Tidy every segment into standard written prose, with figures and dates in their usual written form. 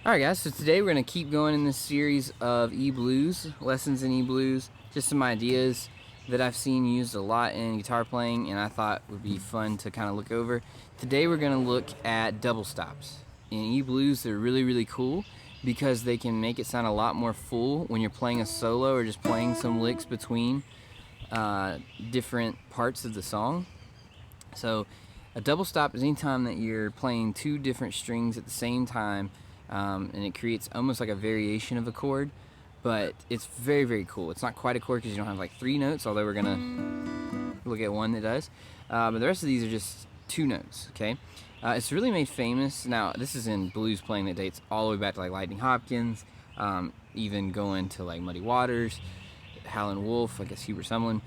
Alright guys, so today we're going to keep going in this series of E-blues, lessons in E-blues, just some ideas that I've seen used a lot in guitar playing and I thought would be fun to kind of look over. Today we're going to look at double stops. In E-blues they're really cool because they can make it sound a lot more full when you're playing a solo or just playing some licks between different parts of the song. So a double stop is any time that you're playing two different strings at the same time. And it creates almost like a variation of a chord, but it's very cool. It's not quite a chord because you don't have like three notes, although we're gonna look at one that does. But the rest of these are just two notes. Okay, it's really made famous. Now this is in blues playing that dates all the way back to like Lightning Hopkins, even going to like Muddy Waters, Howlin' Wolf, I guess Hubert Sumlin.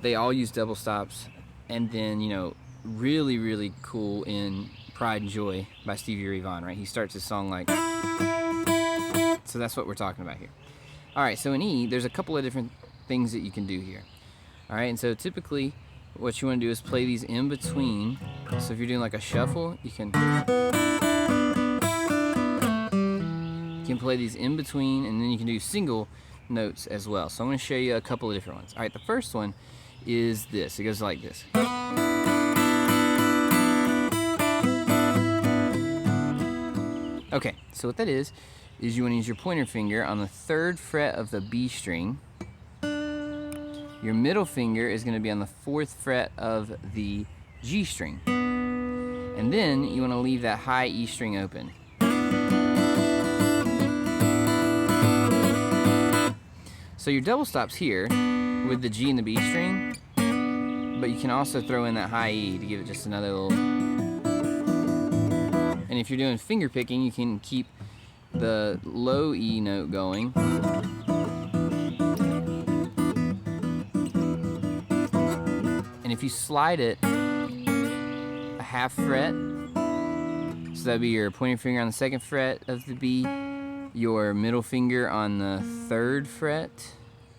They all use double stops, and then really cool in Pride and Joy by Stevie Ray Vaughan, right? He starts his song like, so that's what we're talking about here. Alright, so in E, there's a couple of different things that you can do here. Alright, and so typically what you want to do is play these in between. So if you're doing like a shuffle, you can play these in between, and then you can do single notes as well. So I'm going to show you a couple of different ones. Alright, the first one is this. It goes like this. Okay, so what that is you want to use your pointer finger on the 3rd fret of the B string. Your middle finger is going to be on the 4th fret of the G string. And then you want to leave that high E string open. So your double stop's here with the G and the B string, but you can also throw in that high E to give it just another little... And if you're doing finger picking, you can keep the low E note going. And if you slide it a half fret, so that'd be your pointer finger on the 2nd fret of the B, your middle finger on the 3rd fret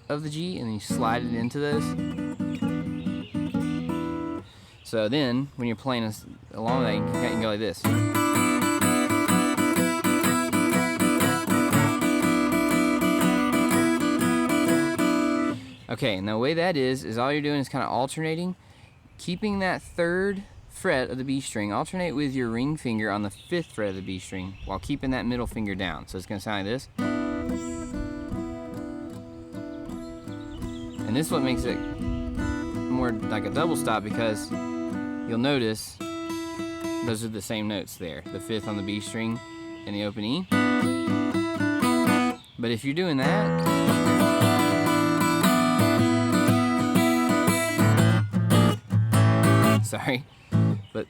of the G, and then you slide it into those. So then, when you're playing along that, you can go like this. Okay, and the way that is all you're doing is kind of alternating, keeping that 3rd fret of the B string, alternate with your ring finger on the 5th fret of the B string while keeping that middle finger down. So it's going to sound like this. And this is what makes it more like a double stop, because you'll notice those are the same notes there, the 5th on the B string and the open E. But if you're doing that, sorry, but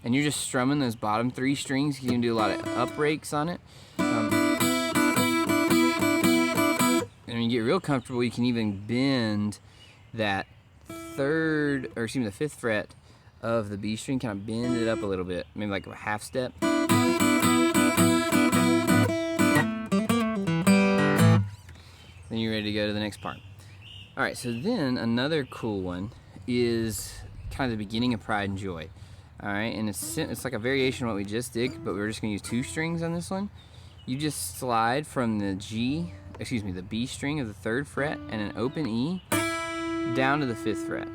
and you're just strumming those bottom 3 strings, you can do a lot of up breaks on it. And when you get real comfortable, you can even bend that 3rd, or excuse me, the 5th fret of the B string, kind of bend it up a little bit, maybe like a half step. Then you're ready to go to the next part. Alright, so then another cool one is kind of the beginning of Pride and Joy. Alright, and it's like a variation of what we just did, but we're just going to use 2 strings on this one. You just slide from the the B string of the 3rd fret and an open E down to the 5th fret.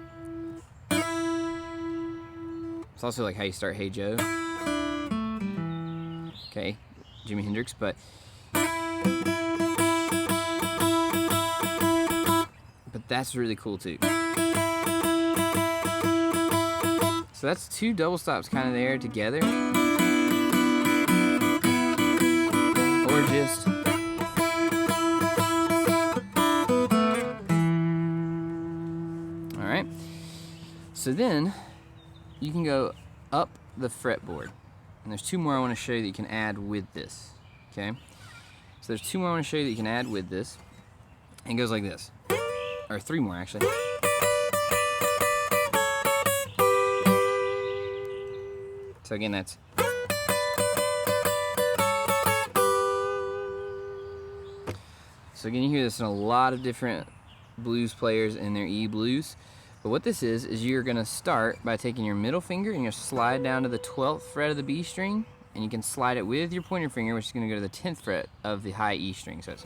It's also like how you start Hey Joe. Okay, Jimi Hendrix, but that's really cool too. So that's 2 double stops kind of there together. Or just... Alright. So then, you can go up the fretboard. And there's 2 more I want to show you that you can add with this. Okay? So there's 2 more I want to show you that you can add with this. And it goes like this. Or 3 more actually. So again, that's... So again, you hear this in a lot of different blues players in their E-blues. But what this is you're gonna start by taking your middle finger and you're gonna slide down to the 12th fret of the B string, and you can slide it with your pointer finger, which is gonna go to the 10th fret of the high E string. So it's,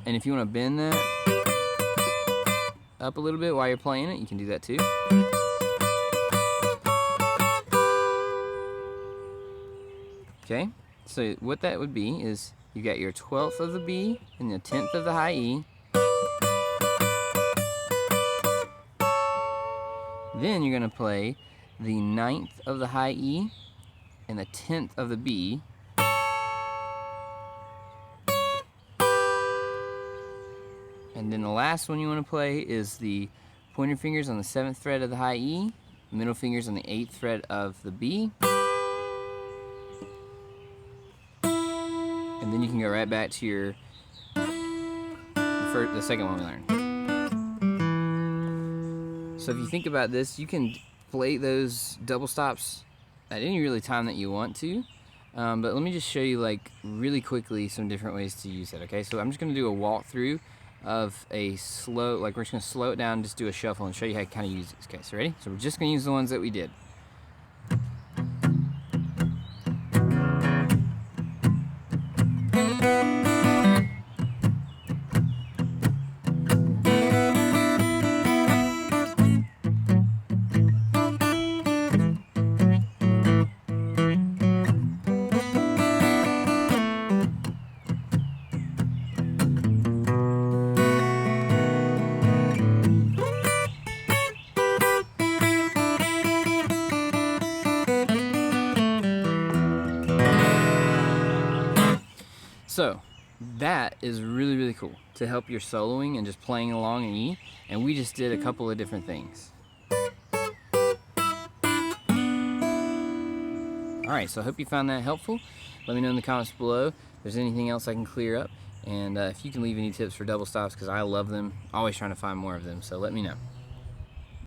and if you wanna bend that up a little bit while you're playing it, you can do that too. Okay, so what that would be is you got your 12th of the B and the 10th of the high E. Then you're going to play the 9th of the high E and the 10th of the B. And then the last one you want to play is the pointer fingers on the 7th fret of the high E, middle fingers on the 8th fret of the B. And then you can go right back to the second one we learned. So if you think about this, you can play those double stops at any really time that you want to. But let me just show you like really quickly some different ways to use it, okay? So I'm just gonna do a walkthrough of a slow, like we're just gonna slow it down, just do a shuffle and show you how to kind of use this. Okay, so ready? So we're just gonna use the ones that we did. So that is really, really cool to help your soloing and just playing along in E. And we just did a couple of different things. Alright, so I hope you found that helpful. Let me know in the comments below if there's anything else I can clear up. And if you can leave any tips for double stops, because I love them. Always trying to find more of them, so let me know.